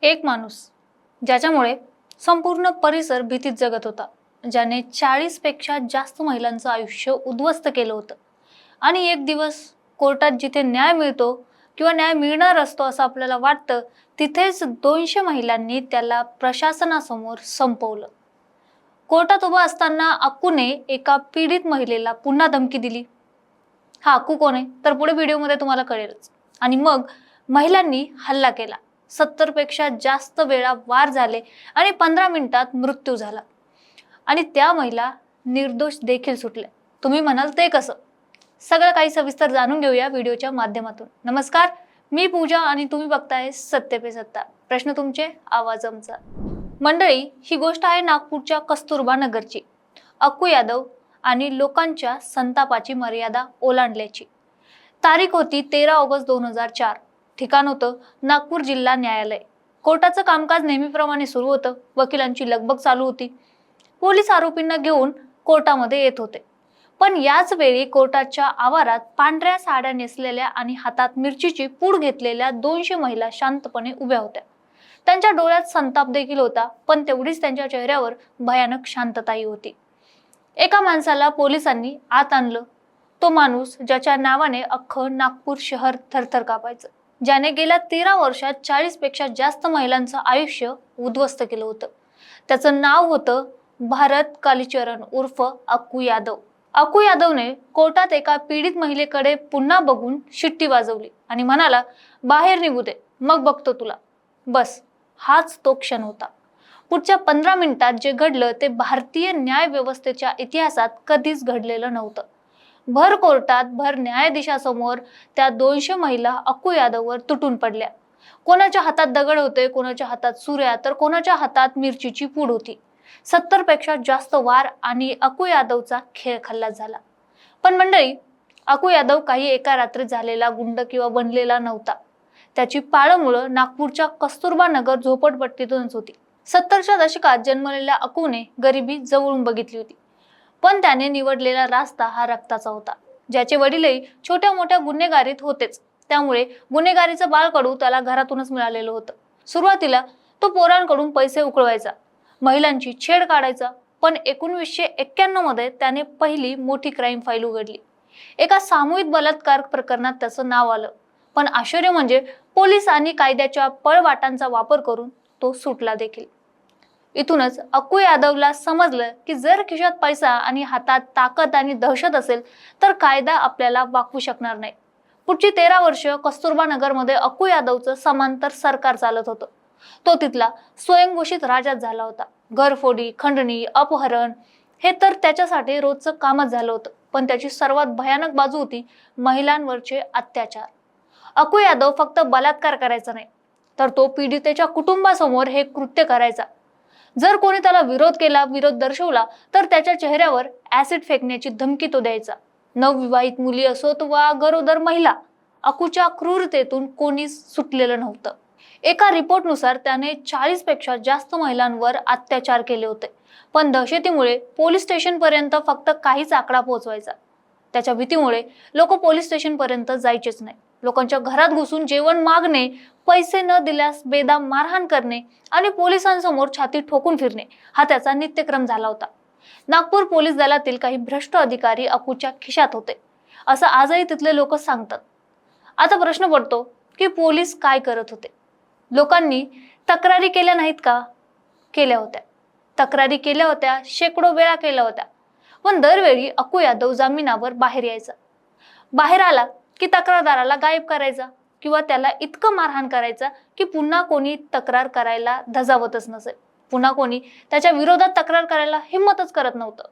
एक माणूस ज्याच्यामुळे संपूर्ण परिसर भीतीत जगत होता, ज्याने 40 पेक्षा जास्त महिलांचं आयुष्य उद्ध्वस्त केलं होतं आणि एक दिवस कोर्टात जिथे न्याय मिळतो किंवा न्याय मिळणार असतो असं आपल्याला वाटतं, तिथेच 200 महिलांनी त्याला प्रशासनासमोर संपवलं। कोर्टात उभा असताना अक्कूने एका पीडित महिलेला पुन्हा धमकी दिली। हा अक्कू कोण आहे तर पुढे व्हिडिओमध्ये तुम्हाला कळेलच। आणि मग महिलांनी हल्ला केला। 70 पेक्षा जास्त वेळा वार झाले आणि 15 मिनिटात मृत्यू झाला आणि त्या महिला निर्दोष देखील सुटल्या। तुम्ही म्हणाल ते कसं? सगळं काही सविस्तर जाणून घेऊया व्हिडिओच्या माध्यमातून। नमस्कार, मी पूजा आणि तुम्ही बघताय सत्य पे सत्ता, प्रश्न तुमचे आवाज आमचा। मंडळी, ही गोष्ट आहे नागपूरच्या कस्तुरबा नगरची। अक्कू यादव आणि लोकांच्या संतापाची मर्यादा ओलांडल्याची तारीख होती 13 ऑगस्ट 2004। ठिकाण होतं नागपूर जिल्हा न्यायालय। कोर्टाचं कामकाज नेहमीप्रमाणे सुरू होतं। वकिलांची लगबग चालू होती। पोलीस आरोपींना घेऊन कोर्टामध्ये येत होते। पण याच वेळी कोर्टाच्या आवारात पांढऱ्या साड्या नेसलेल्या आणि हातात मिरचीची पूड घेतलेल्या 200 महिला शांतपणे उभ्या होत्या। त्यांच्या डोळ्यात संताप देखील होता, पण तेवढीच त्यांच्या चेहऱ्यावर भयानक शांतताही होती। एका माणसाला पोलिसांनी आत आणलं। तो माणूस ज्याच्या नावाने अख्खं नागपूर शहर थरथर कापायचं, ज्याने गेल्या 13 वर्षात 40 पेक्षा जास्त महिलांचं आयुष्य उद्ध्वस्त केलं होतं। त्याचं नाव होतं भारत कालीचरण उर्फ अक्कू यादव। अक्कू यादवने कोर्टात एका पीडित महिलेकडे पुन्हा बघून शिट्टी वाजवली आणि म्हणाला, बाहेर निघू दे, मग बघतो तुला। बस हाच तो क्षण होता। पुढच्या 15 मिनिटात जे घडलं ते भारतीय न्याय व्यवस्थेच्या इतिहासात कधीच घडलेलं नव्हतं। भर कोर्टात भर न्यायाधीशासमोर त्या 200 महिला अक्कू यादववर तुटून पडल्या। कोणाच्या हातात दगड होते, कोणाच्या हातात सुऱ्या, तर कोणाच्या हातात मिरचीची पूड होती। 70 पेक्षा जास्त वार आणि अक्कू यादवचा खेळ खल्लास झाला। पण मंडळी, अक्कू यादव काही एका रात्रीत झालेला गुंड किंवा बनलेला नव्हता। त्याची पाळंमुळं नागपूरच्या कस्तुरबा नगर झोपडपट्टीतूनच होती। 70च्या दशकात जन्मलेल्या अक्कूने गरिबी जवळून बघितली होती, पण त्याने निवडलेला रास्ता हा रक्ताचा होता। ज्याचे वडीलही छोट्या मोठ्या गुन्हेगारीत होतेच, त्यामुळे गुन्हेगारीचं बाळकडू त्याला घरातूनच मिळालेलं होतं। सुरुवातीला तो पोरांकडून पैसे उकळवायचा, महिलांची छेड काढायचा, पण 1991 मध्ये त्याने पहिली मोठी क्राईम फाईल उघडली। एका सामूहिक बलात्कार प्रकरणात त्याचं नाव आलं, पण आश्चर्य म्हणजे पोलीस आणि कायद्याच्या पळवाटांचा वापर करून तो सुटला देखील। इथूनच अक्कू यादवला समजलं की जर खिशात पैसा आणि हातात ताकद आणि दहशत असेल तर कायदा आपल्याला वाकवू शकणार नाही। पुढची 13 वर्ष कस्तुरबा नगरमध्ये अक्कू यादवचं समांतर सरकार चालत होतं। तो तिथला स्वयंघोषित राजाच झाला होता। घरफोडी, खंडणी, अपहरण हे तर त्याच्यासाठी रोजचं कामच झालं होतं। पण त्याची सर्वात भयानक बाजू होती महिलांवरचे अत्याचार। अक्कू यादव फक्त बलात्कार करायचा नाही, तर तो पीडितेच्या कुटुंबासमोर हे कृत्य करायचा। जर कोणी त्याला विरोध केला, विरोध दर्शवला, तर त्याच्या चेहऱ्यावर ऍसिड फेकण्याची धमकी तो द्यायचा। नवविवाहित मुली असोत वा गरोदर महिला, अक्कूच्या क्रूरतेतून कोणीच सुटलेलं नव्हतं। एका रिपोर्टनुसार त्याने 40 पेक्षा जास्त महिलांवर अत्याचार केले होते, पण दहशतीमुळे पोलीस स्टेशन पर्यंत फक्त काहीच आकडा पोहोचवायचा। त्याच्या भीतीमुळे लोक पोलीस स्टेशन पर्यंत जायचेच नाही। लोकांच्या घरात घुसून जेवण मागणे, पैसे न दिल्यास बेदम मारहाण करणे आणि पोलिसांसमोर छाती ठोकून फिरणे हा त्याचा नित्यक्रम झाला होता। नागपूर पोलीस दलातील काही भ्रष्ट अधिकारी अक्कूच्या खिशात होते, असं आजही तिथले लोक सांगतात। आता प्रश्न पडतो की पोलीस काय करत होते? लोकांनी तक्रारी केल्या नाहीत का? केल्या होत्या। तक्रारी केल्या होत्या, शेकडो वेळा केल्या होत्या, पण दरवेळी अक्कू यादव जामिनावर बाहेर यायचा। बाहेर आला की तक्रारदाराला गायब करायचा किंवा त्याला इतकं मारहाण करायचा की पुन्हा कोणी तक्रार करायला धजावतच नसेल, पुन्हा कोणी त्याच्या विरोधात तक्रार करायला हिम्मतच करत नव्हतं।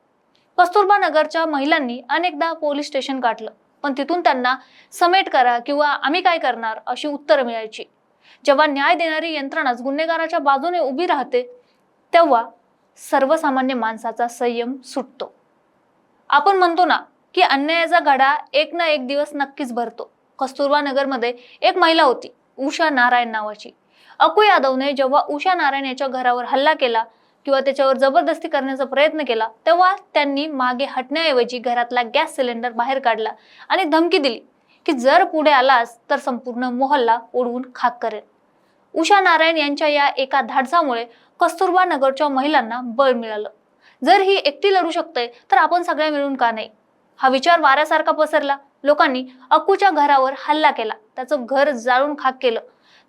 कस्तुरबा नगरच्या महिलांनी अनेकदा पोलीस स्टेशन गाठलं, पण तिथून त्यांना समेट करा किंवा आम्ही काय करणार अशी उत्तरं मिळायची। जेव्हा न्याय देणारी यंत्रणाच गुन्हेगाराच्या बाजूने उभी राहते, तेव्हा सर्वसामान्य माणसाचा संयम सुटतो। आपण म्हणतो ना की अन्यायाचा घडा एक ना एक दिवस नक्कीच भरतो। कस्तुरबा नगरमध्ये एक महिला होती, उषा नारायण नावाची। अक्कू यादवने जेव्हा उषा नारायण याच्या घरावर हल्ला केला किंवा त्याच्यावर जबरदस्ती करण्याचा प्रयत्न केला, तेव्हा त्यांनी मागे हटण्याऐवजी घरातला गॅस सिलेंडर बाहेर काढला आणि धमकी दिली की जर पुढे आलास तर संपूर्ण मोहल्ला उडवून खाक करेल। उषा नारायण यांच्या या एका धाडसामुळे कस्तुरबा नगरच्या महिलांना बळ मिळालं. जर ही एकटी लढू शकते तर आपण सगळ्या मिळून का नाही? हा विचार वाऱ्यासारखा पसरला. लोकांनी अक्कूच्या घरावर हल्ला केला, त्याचं घर जाळून खाक केलं.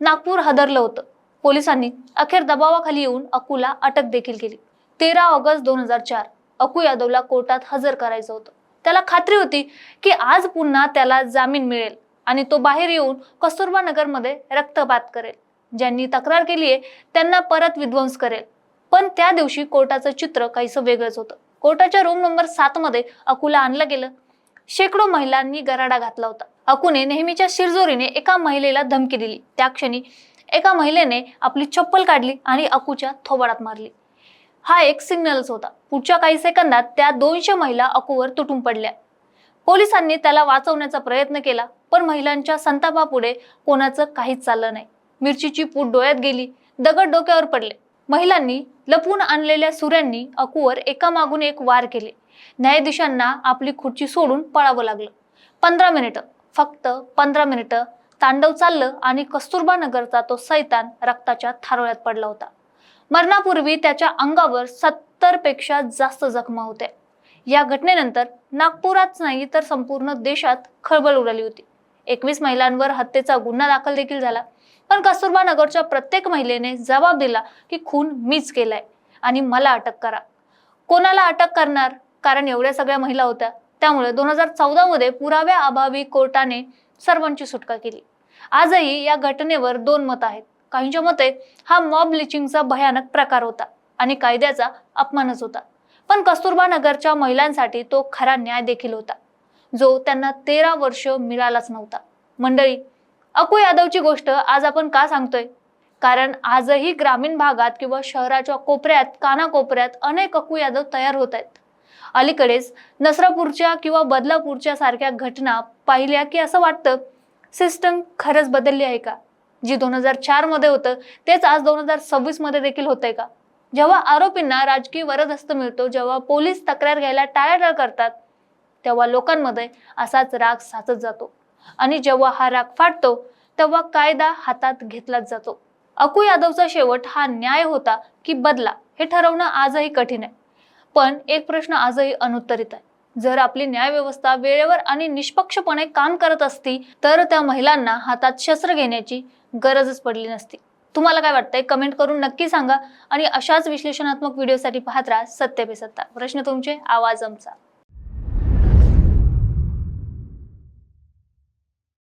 नागपूर हादरलं होतं. पोलिसांनी अखेर दबावाखाली येऊन अक्कूला अटक देखील केली. 13 ऑगस्ट 2004 अक्कू यादवला कोर्टात हजर करायचं होतं. त्याला खात्री होती की आज पुन्हा त्याला जामीन मिळेल आणि तो बाहेर येऊन कस्तुरबा नगरमध्ये रक्तपात करेल. ज्यांनी तक्रार केली आहे त्यांना परत विध्वंस करेल. पण त्या दिवशी कोर्टाचं चित्र काहीसं वेगळंच होतं. कोर्टाच्या रूम नंबर 7 मध्ये अक्कूला आणलं गेलं. शेकडो महिलांनी गराडा घातला होता. अक्कूने नेहमीच्या शिरजोरीने एका महिलेला धमकी दिली. त्या क्षणी एका महिलेने आपली चप्पल काढली आणि अक्कूच्या थोबाडात मारली. हा एक सिग्नलच होता. पुढच्या काही सेकंदात त्या 200 महिला अक्कूवर तुटून पडल्या. पोलिसांनी त्याला वाचवण्याचा प्रयत्न केला, पण महिलांच्या संतापापुढे कोणाचं काहीच चाललं नाही. मिरचीची पूड डोळ्यात गेली, दगड डोक्यावर पडले. महिलांनी लपून आणलेल्या सुऱ्यांनी अक्कूवर एकामागून एक वार केले. न्यायाधीशांना आपली खुर्ची सोडून पळावं लागलं. 15 मिनिटं, फक्त 15 मिनिटं तांडव चाललं आणि कस्तुरबा नगरचा तो सैतान रक्ताच्या थारोळ्यात पडला होता. मरणापूर्वी त्याच्या अंगावर 70 पेक्षा जास्त जखमा होत्या. या घटनेनंतर नागपुरात नाही तर संपूर्ण देशात खळबळ उडाली होती. 21 महिलांवर हत्येचा गुन्हा दाखल देखील झाला. पण कस्तुरबा नगरच्या प्रत्येक महिलेने जबाब दिला की खून मीच केलाय आणि मला अटक करा. कोणाला अटक करणार? कारण एवढ्या सगळ्या महिला होत्या. त्यामुळे 2014 मध्ये पुराव्याअभावी कोर्टाने सर्वांची सुटका केली. आजही या घटनेवर 2 मत आहेत. काहींच्या मते हा मॉब लिचिंगचा भयानक प्रकार होता आणि कायद्याचा अपमानच होता. पण कस्तुरबा नगरच्या महिलांसाठी तो खरा न्याय देखील होता, जो त्यांना 13 वर्ष मिळालाच नव्हता. मंडळी, अक्कू यादवची गोष्ट आज आपण का सांगतोय? कारण आजही ग्रामीण भागात किंवा शहराच्या कोपऱ्यात कानाकोपऱ्यात अनेक अक्कू यादव तयार होत आहेत. अलीकडेच नसरापूरच्या किंवा बदलापूरच्या सारख्या घटना पाहिल्या की असं वाटतं, सिस्टम खरंच बदलली आहे का? जी 2004 मध्ये होतं तेच आज 2026 मध्ये देखील होतंय का? जेव्हा आरोपींना राजकीय वरदहस्त मिळतो, जेव्हा पोलीस तक्रार घ्यायला टाळाटाळ करतात, तेव्हा लोकांमध्ये असाच राग साचत जातो आणि जेव्हा हा राग फाटतो तेव्हा कायदा हातात घेतलाच जातो. अक्कू यादवचा शेवट हा न्याय होता की बदला, हे ठरवणं आजही कठीण आहे. पण एक प्रश्न आजही अनुत्तरित आहे. जर आपली न्यायव्यवस्था वेळेवर आणि निष्पक्षपणे काम करत असती तर त्या महिलांना हातात शस्त्र घेण्याची गरजच पडली नसती. तुम्हाला काय वाटतंय? कमेंट करून नक्की सांगा आणि अशाच विश्लेषणात्मक व्हिडिओसाठी पाहत राहा सत्य पे सत्ता. प्रश्न तुमचे, आवाज आमचा.